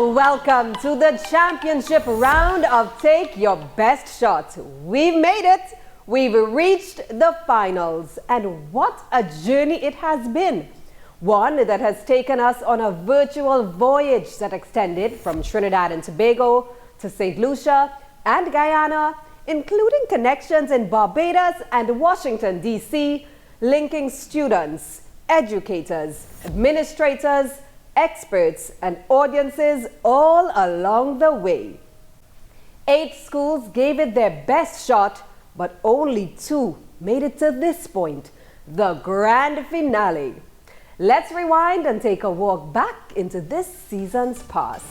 Welcome to the championship round of Take Your Best Shot. We've made it. We've reached the finals. And what a journey it has been. One that has taken us on a virtual voyage that extended from Trinidad and Tobago to St. Lucia and Guyana, including connections in Barbados and Washington, D.C., linking students, educators, administrators, experts, and audiences all along the way. 8 schools gave it their best shot, but only 2 made it to this point, the grand finale. Let's rewind and take a walk back into this season's past.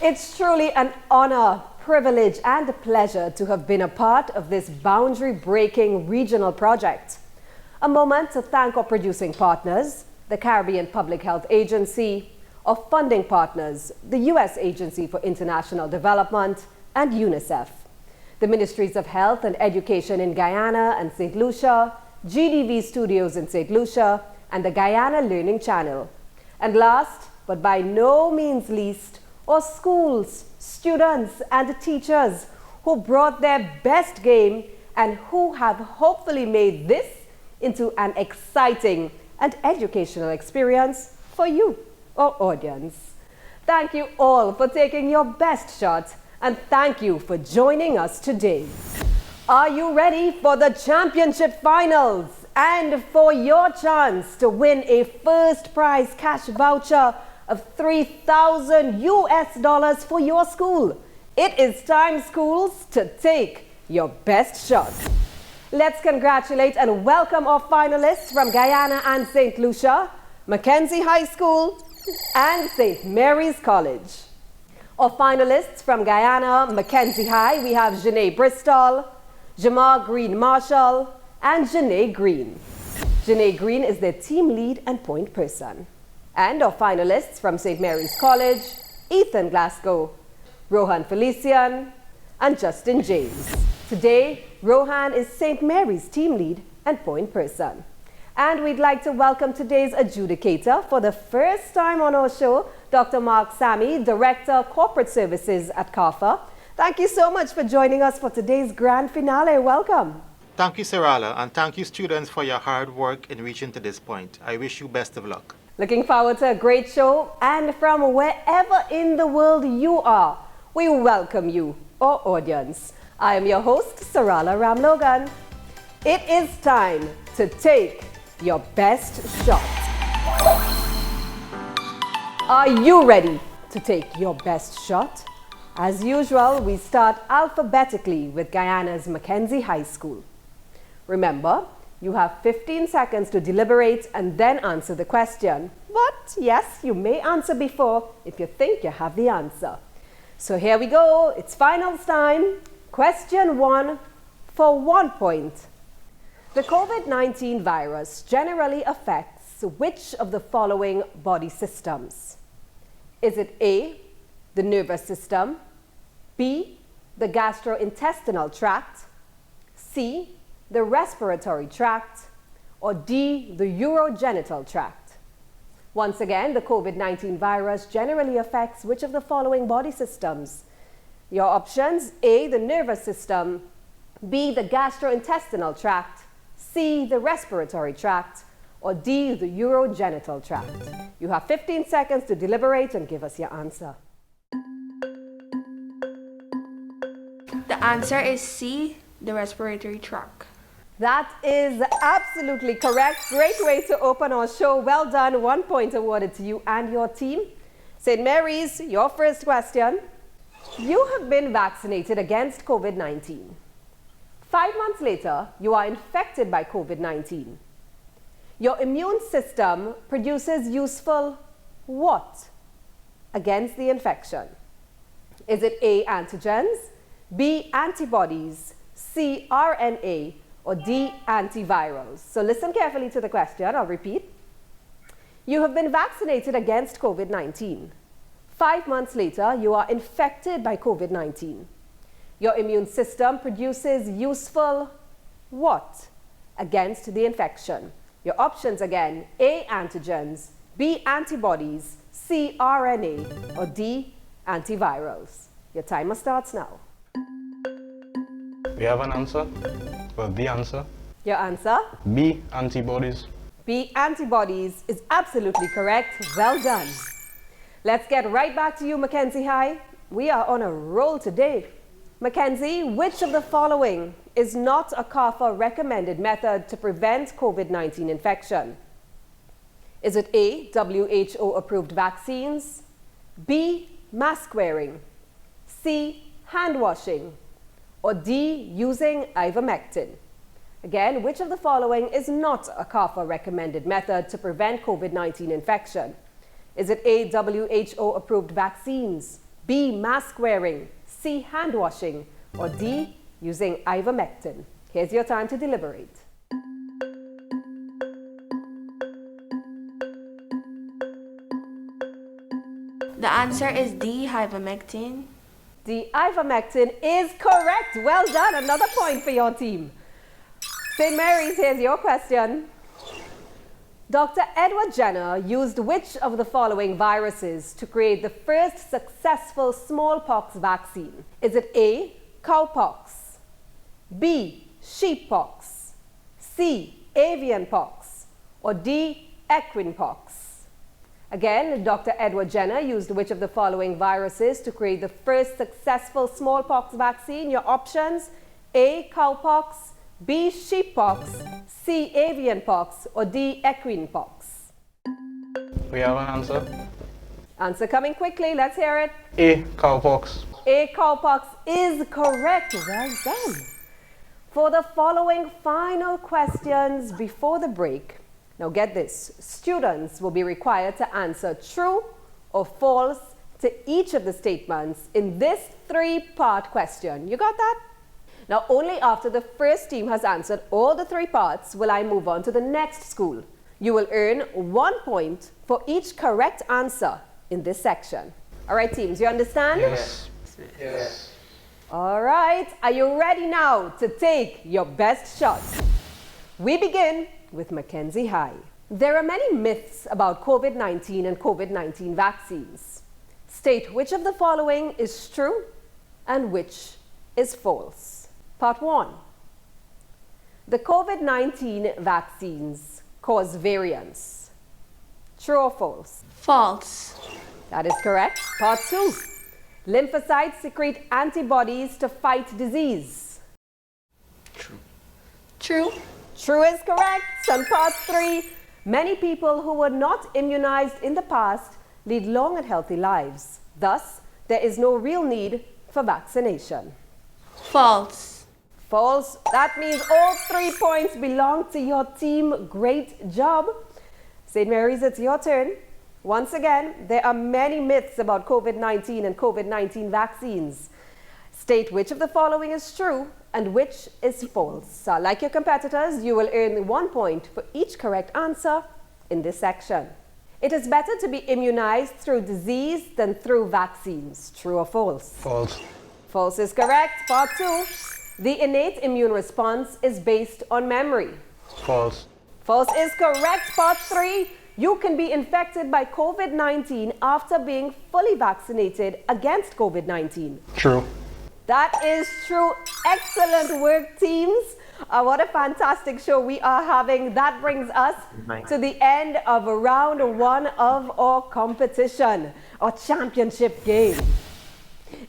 It's truly an honor, privilege, and a pleasure to have been a part of this boundary-breaking regional project. A moment to thank our producing partners, the Caribbean Public Health Agency, our funding partners, the U.S. Agency for International Development, and UNICEF, the Ministries of Health and Education in Guyana and St. Lucia, GDV Studios in St. Lucia, and the Guyana Learning Channel. And last, but by no means least, our schools, students, and teachers who brought their best game and who have hopefully made this into an exciting and educational experience for you, our audience. Thank you all for taking your best shot, and thank you for joining us today. Are you ready for the championship finals and for your chance to win a first prize cash voucher of $3,000 for your school? It is time, schools, to take your best shot. Let's congratulate and welcome our finalists from Guyana and St. Lucia, Mackenzie High School, and St. Mary's College. Our finalists from Guyana, Mackenzie High, we have Janae Bristol, Jamar Green Marshall, and Janae Green. Janae Green is their team lead and point person. And our finalists from St. Mary's College, Ethan Glasgow, Rohan Felician, and Justin James. Today, Rohan is St. Mary's team lead and point person. And we'd like to welcome today's adjudicator for the first time on our show, Dr. Mark Sammy, Director Corporate Services at CARFA. Thank you so much for joining us for today's grand finale. Welcome. Thank you, Sarala, and thank you, students, for your hard work in reaching to this point. I wish you best of luck. Looking forward to a great show, and from wherever in the world you are, we welcome you, our audience. I am your host, Sarala Ramlogan. It is time to take your best shot. Are you ready to take your best shot? As usual, we start alphabetically with Guyana's Mackenzie High School. Remember, you have 15 seconds to deliberate and then answer the question. But yes, you may answer before if you think you have the answer. So here we go. It's finals time. Question 1 for 1 point. The COVID-19 virus generally affects which of the following body systems? Is it A, the nervous system, B, the gastrointestinal tract, C, the respiratory tract, or D, the urogenital tract? Once again, the COVID-19 virus generally affects which of the following body systems? Your options: A, the nervous system, B, the gastrointestinal tract, C, the respiratory tract, or D, the urogenital tract. You have 15 seconds to deliberate and give us your answer. The answer is C, the respiratory tract. That is absolutely correct. Great way to open our show. Well done. 1 point awarded to you and your team. St. Mary's, your first question. You have been vaccinated against COVID-19. 5 months later, you are infected by COVID-19. Your immune system produces useful what against the infection? Is it A, antigens, B, antibodies, C, RNA, or D, antivirals? So listen carefully to the question. I'll repeat. You have been vaccinated against COVID-19. 5 months later, you are infected by COVID-19. Your immune system produces useful what against the infection? Your options again: A, antigens, B, antibodies, C, RNA, or D, antivirals. Your timer starts now. We have an answer. Well, the answer. Your answer? B, antibodies. B, antibodies is absolutely correct. Well done. Let's get right back to you, Mackenzie High. We are on a roll today. Mackenzie, which of the following is not a CARFA recommended method to prevent COVID-19 infection? Is it A, WHO approved vaccines, B, mask wearing, C, hand washing, or D, using ivermectin? Again, which of the following is not a CARFA recommended method to prevent COVID-19 infection? Is it A, WHO approved vaccines, B, mask wearing, C, hand washing, or D, using ivermectin? Here's your time to deliberate. The answer is D, ivermectin. The ivermectin is correct. Well done. Another point for your team. St. Mary's, here's your question. Dr. Edward Jenner used which of the following viruses to create the first successful smallpox vaccine? Is it A, cowpox, B, sheeppox, C, avian pox, or D, equine pox? Again, Dr. Edward Jenner used which of the following viruses to create the first successful smallpox vaccine? Your options: A, cowpox, B, sheeppox, C, avian pox, or D, equine pox? We have an answer. Answer coming quickly. Let's hear it. A, cowpox. A, cowpox is correct. Well done. For the following final questions before the break, now get this, students will be required to answer true or false to each of the statements in this 3-part question. You got that? Now, only after the first team has answered all the 3 parts will I move on to the next school. You will earn 1 point for each correct answer in this section. All right, teams, you understand? Yes. Yes. All right, are you ready now to take your best shot? We begin with Mackenzie High. There are many myths about COVID-19 and COVID-19 vaccines. State which of the following is true and which is false. Part 1. The COVID-19 vaccines cause variants. True or false? False. That is correct. Part 2. Lymphocytes secrete antibodies to fight disease. True. True. True is correct. And part 3. Many people who were not immunized in the past lead long and healthy lives. Thus, there is no real need for vaccination. False. False. That means all 3 points belong to your team. Great job. St. Mary's, it's your turn. Once again, there are many myths about COVID-19 and COVID-19 vaccines. State which of the following is true and which is false. Like your competitors, you will earn 1 point for each correct answer in this section. It is better to be immunized through disease than through vaccines. True or false? False. False is correct. Part 2. The innate immune response is based on memory. False. False is correct. Part 3. You can be infected by COVID-19 after being fully vaccinated against COVID-19. True. That is true. Excellent work, teams. What a fantastic show we are having. That brings us to the end of round 1 of our competition, our championship game.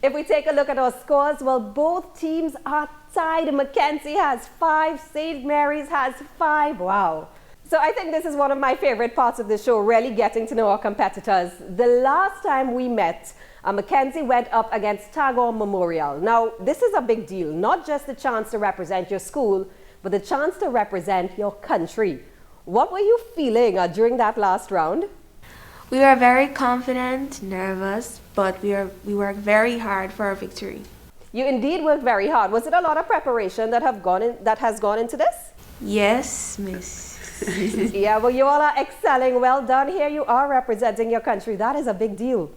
If we take a look at our scores, well, both teams are tied. Mackenzie has 5, St. Mary's has 5. Wow. So I think this is one of my favorite parts of the show, really getting to know our competitors. The last time we met, Mackenzie went up against Tagore Memorial. Now, this is a big deal, not just the chance to represent your school, but the chance to represent your country. What were you feeling during that last round? We were very confident, nervous, but we worked very hard for our victory. You indeed worked very hard. Was it a lot of preparation that has gone into this? Yes, miss. Yeah, well, you all are excelling. Well done. Here you are representing your country. That is a big deal.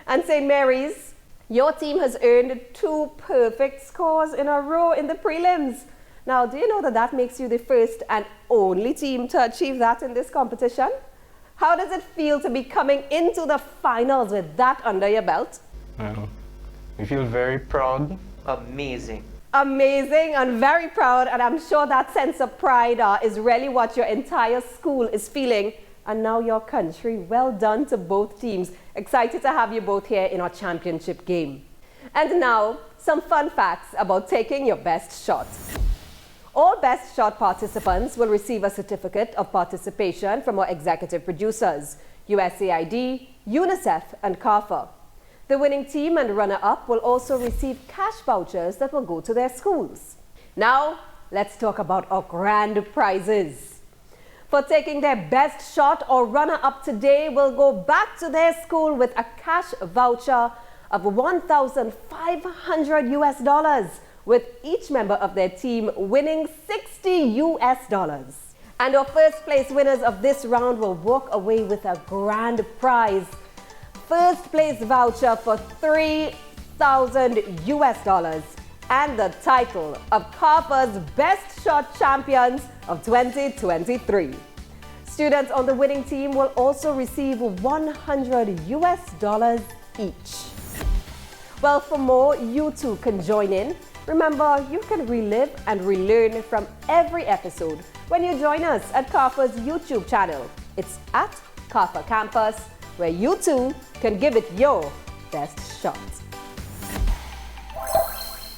And St. Mary's, your team has earned 2 perfect scores in a row in the prelims. Now, do you know that that makes you the first and only team to achieve that in this competition? How does it feel to be coming into the finals with that under your belt? We feel very proud. Amazing. Amazing and very proud, and I'm sure that sense of pride is really what your entire school is feeling, and now your country. Well done to both teams. Excited to have you both here in our championship game. And now, some fun facts about taking your best shot. All best shot participants will receive a certificate of participation from our executive producers, USAID, UNICEF, and CARFA. The winning team and runner-up will also receive cash vouchers that will go to their schools. Now, let's talk about our grand prizes. For taking their best shot or runner-up today will go back to their school with a cash voucher of $1,500 US, with each member of their team winning $60 US. And our first place winners of this round will walk away with a grand prize. First place voucher for $3,000 US and the title of CARFA's Best Shot Champions of 2023. Students on the winning team will also receive $100 US each. Well, for more, you too can join in. Remember, you can relive and relearn from every episode when you join us at CARFA's YouTube channel. It's at CARFA Campus, where you too can give it your best shot.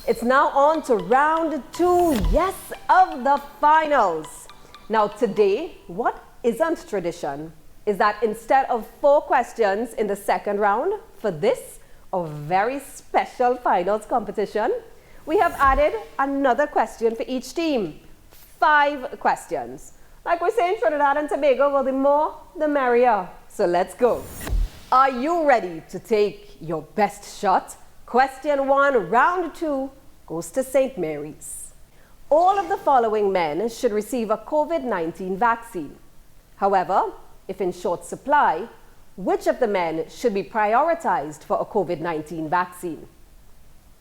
It's now on to round 2, yes, of the finals. Now today, what isn't tradition is that instead of 4 questions in the second round for this, a very special finals competition, we have added another question for each team. 5 questions. Like we say in Trinidad and Tobago, well, the more, the merrier. So let's go. Are you ready to take your best shot? Question 1, round 2, goes to St. Mary's. All of the following men should receive a COVID-19 vaccine. However, if in short supply, which of the men should be prioritized for a COVID-19 vaccine?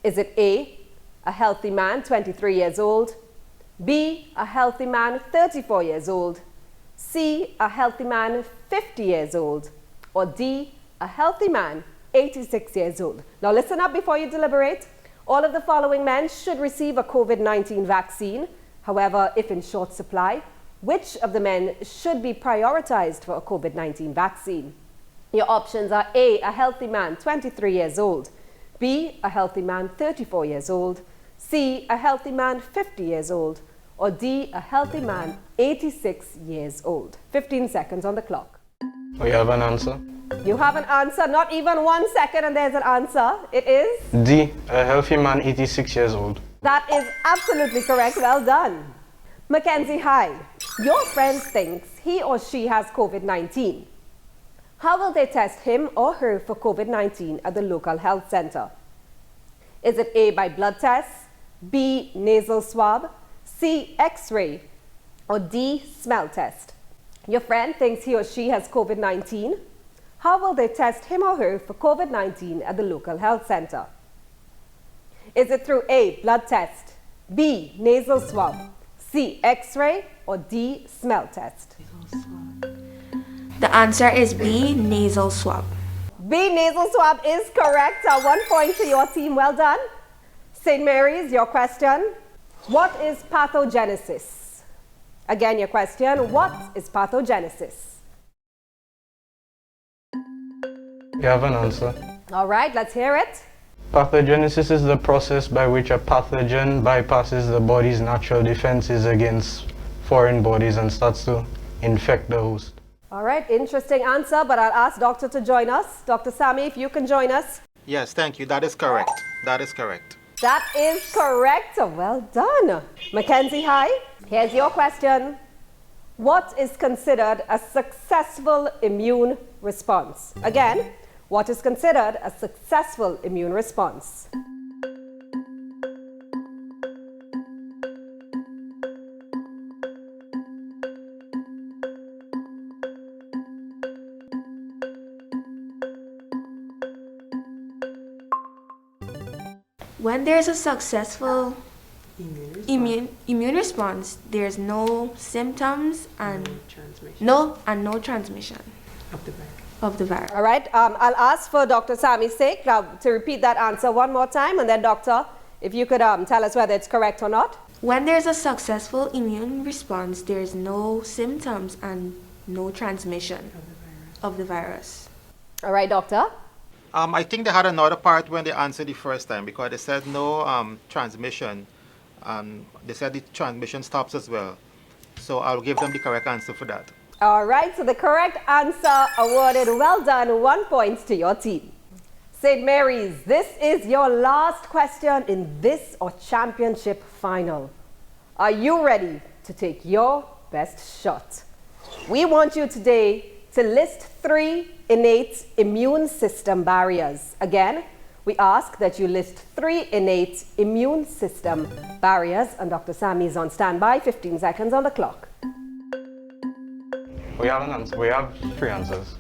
Is it A, a healthy man 23 years old, B, a healthy man 34 years old, C, a healthy man 50 years old, or D, a healthy man 86 years old? Now listen up before you deliberate. All of the following men should receive a COVID-19 vaccine. However, if in short supply, which of the men should be prioritized for a COVID-19 vaccine? Your options are A, a healthy man 23 years old, B, a healthy man 34 years old, C, a healthy man 50 years old, or D, a healthy man 86 years old. 15 seconds on the clock. We have an answer. You have an answer, not even 1 second and there's an answer. It is? D, a healthy man 86 years old. That is absolutely correct. Well done. Mackenzie High, your friend thinks he or she has COVID-19. How will they test him or her for COVID-19 at the local health center? Is it A, by blood test, B, nasal swab, C, x-ray, or D, smell test? Your friend thinks he or she has COVID-19. How will they test him or her for COVID-19 at the local health center? Is it through A, blood test, B, nasal swab, C, x-ray, or D, smell test? The answer is B, nasal swab. B, nasal swab is correct. 1 point to your team. Well done. St. Mary's, your question. What is pathogenesis? Again, your question. What is pathogenesis? We have an answer. All right, let's hear it. Pathogenesis is the process by which a pathogen bypasses the body's natural defenses against foreign bodies and starts to infect the host. All right, interesting answer, but I'll ask Doctor to join us. Dr. Sami, if you can join us. Yes, thank you. That is correct. That is correct. That is correct. Well done. Mackenzie High, here's your question. What is considered a successful immune response? Again, what is considered a successful immune response? When there's a successful immune response, there's no symptoms and no transmission of the virus. All right, I'll ask for Dr. Sammy's sake to repeat that answer one more time, and then Doctor, if you could tell us whether it's correct or not. When there's a successful immune response, there's no symptoms and no transmission of the virus. All right, Doctor. I think they had another part when they answered the first time because they said no transmission. They said the transmission stops as well. So I'll give them the correct answer for that. All right, so the correct answer awarded. Well done, 1 point to your team. St. Mary's, this is your last question in this or championship final. Are you ready to take your best shot? We want you today to list 3 innate immune system barriers. Again, we ask that you list 3 innate immune system barriers, and Dr. Sammy is on standby, 15 seconds on the clock. We have an answer. We have 3 answers.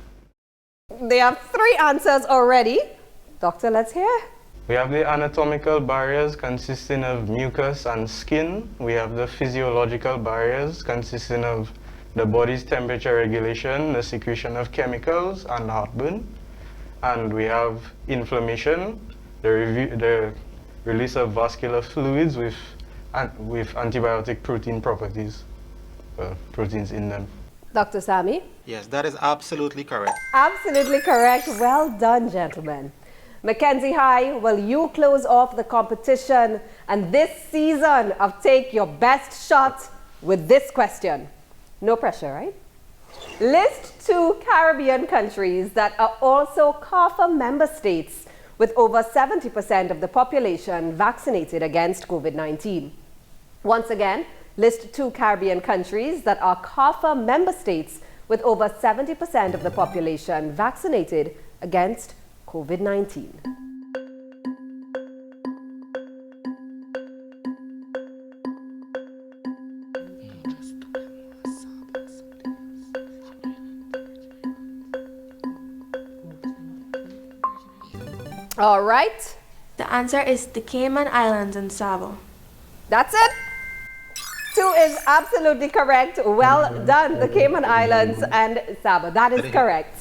They have 3 answers already. Doctor, let's hear. We have the anatomical barriers consisting of mucus and skin. We have the physiological barriers consisting of the body's temperature regulation, the secretion of chemicals, and heartburn. And we have inflammation, the release of vascular fluids with antibiotic protein properties, proteins in them. Dr. Sammy? Yes, that is absolutely correct. Absolutely correct. Well done, gentlemen. Mackenzie High, will you close off the competition and this season of Take Your Best Shot with this question? No pressure, right? List 2 Caribbean countries that are also CARPHA member states with over 70% of the population vaccinated against COVID-19. Once again, list 2 Caribbean countries that are CARPHA member states with over 70% of the population vaccinated against COVID-19. All right. The answer is the Cayman Islands and Savo. That's it. 2 is absolutely correct. Well done, the Cayman Islands and Saba. That is correct.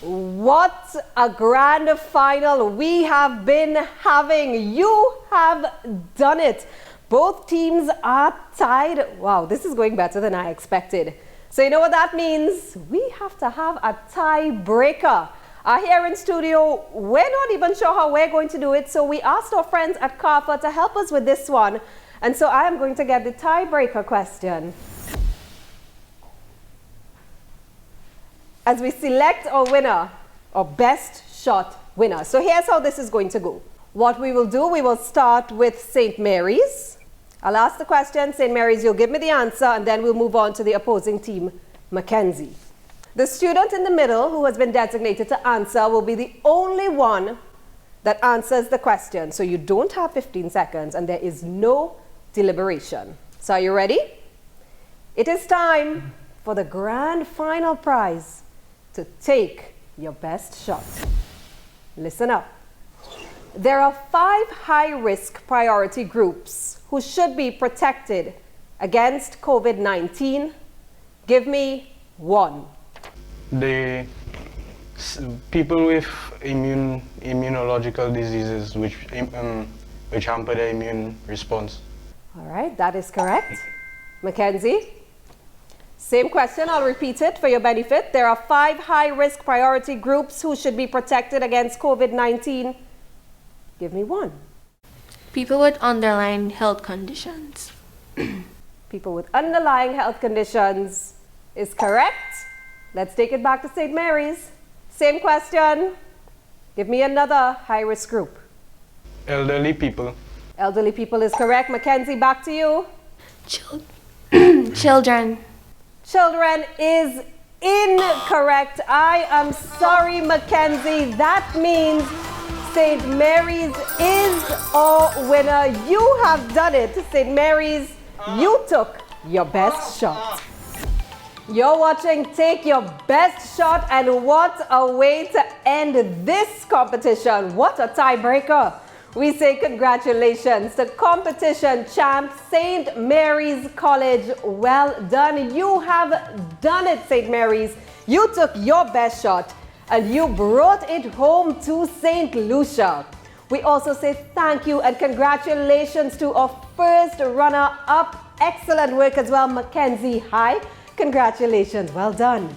What a grand final we have been having. You have done it. Both teams are tied. Wow, this is going better than I expected. So you know what that means? We have to have a tiebreaker. Here in studio, we're not even sure how we're going to do it. So we asked our friends at CARPHA to help us with this one. And so I am going to get the tiebreaker question. As we select our winner, our best shot winner. So here's how this is going to go. What we will do, we will start with St. Mary's. I'll ask the question, St. Mary's, you'll give me the answer, and then we'll move on to the opposing team, Mackenzie. The student in the middle who has been designated to answer will be the only one that answers the question. So you don't have 15 seconds and there is no deliberation. So are you ready? It is time for the grand final prize to take your best shot. Listen up. There are 5 high-risk priority groups who should be protected against COVID-19. Give me 1. The people with immunological diseases which hamper their immune response. All right, that is correct. Mackenzie? Same question, I'll repeat it for your benefit. There are 5 high-risk priority groups who should be protected against COVID-19. Give me 1. People with underlying health conditions. People with underlying health conditions is correct. Let's take it back to St. Mary's. Same question. Give me another high-risk group. Elderly people. Elderly people is correct. Mackenzie, back to you. Children. Children is incorrect. I am sorry, Mackenzie. That means St. Mary's is our winner. You have done it, St. Mary's. You took your best shot. You're watching Take Your Best Shot, and what a way to end this competition. What a tiebreaker. We say congratulations to competition champ St. Mary's College. Well done. You have done it, St. Mary's. You took your best shot and you brought it home to St. Lucia. We also say thank you and congratulations to our first runner-up. Excellent work as well, Mackenzie High. Congratulations, well done.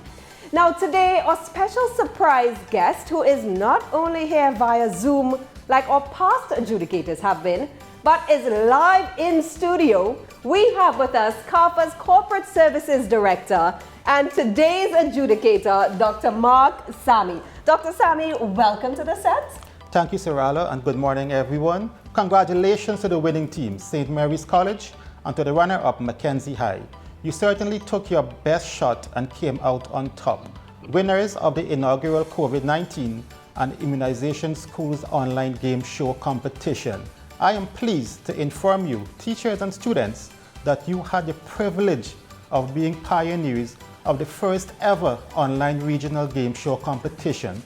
Now today, our special surprise guest, who is not only here via Zoom like our past adjudicators have been, but is live in studio. We have with us CARPA's Corporate Services Director and today's adjudicator, Dr. Mark Sami. Dr. Sami, welcome to the set. Thank you, Sarala, and good morning, everyone. Congratulations to the winning team, St. Mary's College, and to the runner-up, Mackenzie High. You certainly took your best shot and came out on top. Winners of the inaugural COVID-19 and Immunization Schools online game show competition. I am pleased to inform you, teachers and students, that you had the privilege of being pioneers of the first ever online regional game show competition.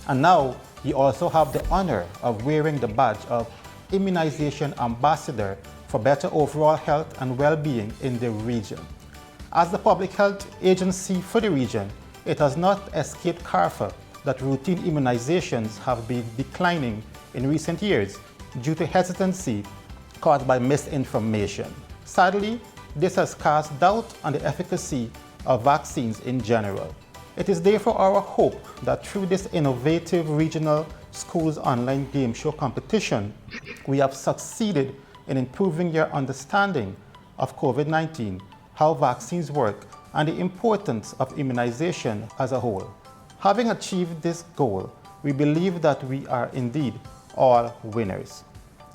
And now you also have the honor of wearing the badge of Immunization Ambassador for better overall health and well-being in the region. As the public health agency for the region, it has not escaped CARPA that routine immunizations have been declining in recent years due to hesitancy caused by misinformation. Sadly, this has cast doubt on the efficacy of vaccines in general. It is therefore our hope that through this innovative regional schools online game show competition, we have succeeded in improving your understanding of COVID-19, how vaccines work, and the importance of immunization as a whole. Having achieved this goal, we believe that we are indeed all winners.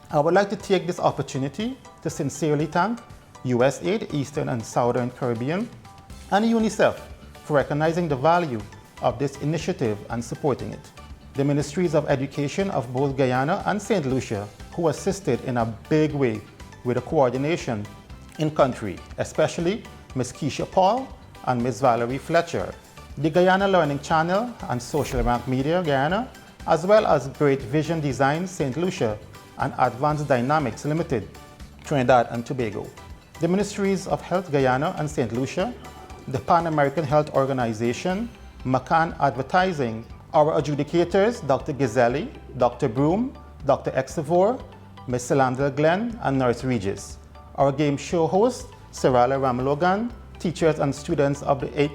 I would like to take this opportunity to sincerely thank USAID, Eastern and Southern Caribbean, and UNICEF for recognizing the value of this initiative and supporting it. The Ministries of Education of both Guyana and St. Lucia, who assisted in a big way with the coordination in country, especially Ms. Keisha Paul and Ms. Valerie Fletcher. The Guyana Learning Channel and Social Rank Media Guyana, as well as Great Vision Design St. Lucia and Advanced Dynamics Limited, Trinidad and Tobago. The Ministries of Health Guyana and St. Lucia, the Pan American Health Organization, McCann Advertising, our adjudicators, Dr. Gizeli, Dr. Broom, Dr. Exavor, Ms. Salandra Glenn, and Nurse Regis. Our game show host, Sarala Ramalogan, teachers and students of the 8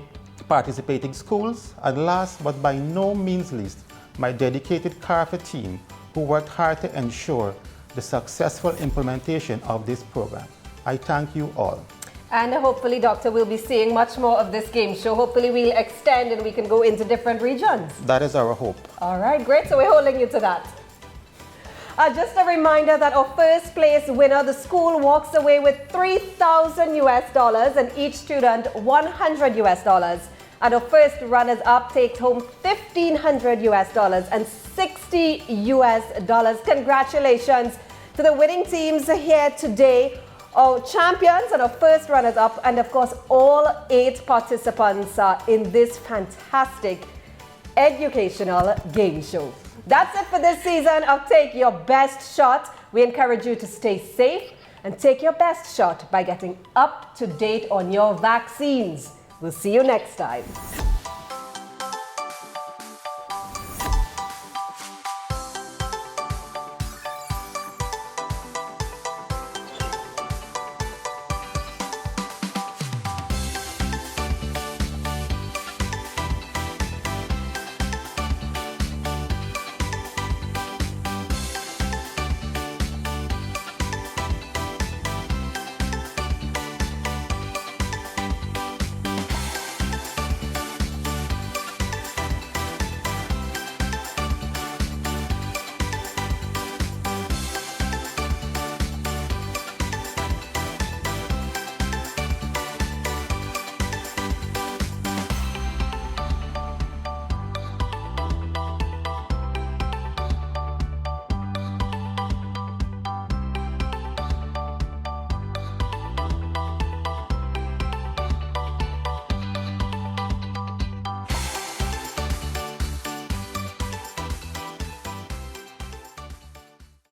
participating schools, and last but by no means least, my dedicated CARPA team who worked hard to ensure the successful implementation of this program. I thank you all. And hopefully, Doctor, we'll be seeing much more of this game show. Hopefully we'll extend and we can go into different regions. That is our hope. All right, great. So we're holding you to that. Just a reminder that our first place winner, the school, walks away with $3,000 US and each student $100 US. And our first runners up takes home $1,500 US and $60 US. Congratulations to the winning teams here today, our champions and our first runners up, and of course all 8 participants in this fantastic educational game show. That's it for this season of Take Your Best Shot. We encourage you to stay safe and take your best shot by getting up to date on your vaccines. We'll see you next time.